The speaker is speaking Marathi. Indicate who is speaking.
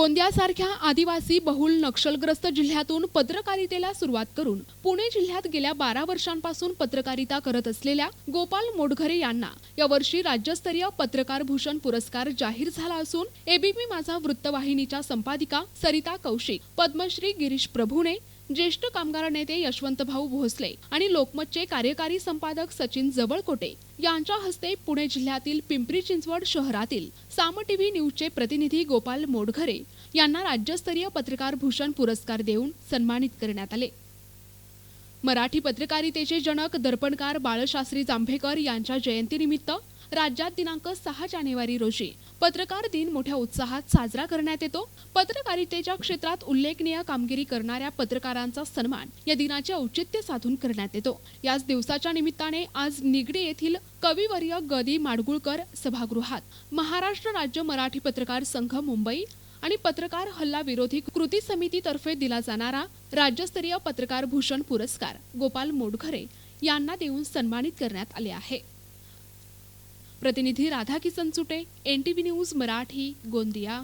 Speaker 1: गोंदियासारख्या आदिवासी बहुल नक्षलग्रस्त जिल्ह्यातून पत्रकारितेला सुरुवात करून पुणे जिल्ह्यात गेल्या 12 वर्षांपासून पत्रकारिता करत असलेल्या गोपाल मोडघरे यांना यावर्षी राज्यस्तरीय पत्रकार भूषण पुरस्कार जाहीर झाला असून एबीपी माझा वृत्तवाहिनीच्या संपादिका सरिता कौशिक, पद्मश्री गिरीश प्रभुणे, ज्येष्ठ कामगार नेते यशवंतभाऊ भोसले आणि लोकमतचे कार्यकारी संपादक सचिन जवळकोटे यांच्या हस्ते पुणे जिल्ह्यातील पिंपरी चिंचवड शहरातील साम टीव्ही न्यूजचे प्रतिनिधी गोपाल मोडघरे यांना राज्यस्तरीय पत्रकार भूषण पुरस्कार देऊन सन्मानित करण्यात आले। मराठी पत्रकारितेचे जनक दर्पणकार बाळशास्त्री जांभेकर यांच्या जयंतीनिमित्त राज्यात दिनांक 6 जानेवारी रोजी पत्रकार दिन मोठ्या उत्साहात साजरा करण्यात येतो। पत्रकारितेच्या क्षेत्रात उल्लेखनीय कामगिरी करणाऱ्या पत्रकारांचा सन्मान या दिनाचे औचित्य साधून करण्यात येतो। याच दिवसाच्या निमित्ताने आज निगडी येथील कविवर्य गदी माडगुळकर सभागृहात महाराष्ट्र राज्य मराठी पत्रकार संघ मुंबई आणि पत्रकार हल्ला विरोधी कृती समितीतर्फे दिला जाणारा राज्यस्तरीय पत्रकार भूषण पुरस्कार गोपाल मोडघरे यांना देऊन सन्मानित करण्यात आले आहे। प्रतिनिधी राधा किसन चुटे, NTV न्यूज मराठी, गोंदिया।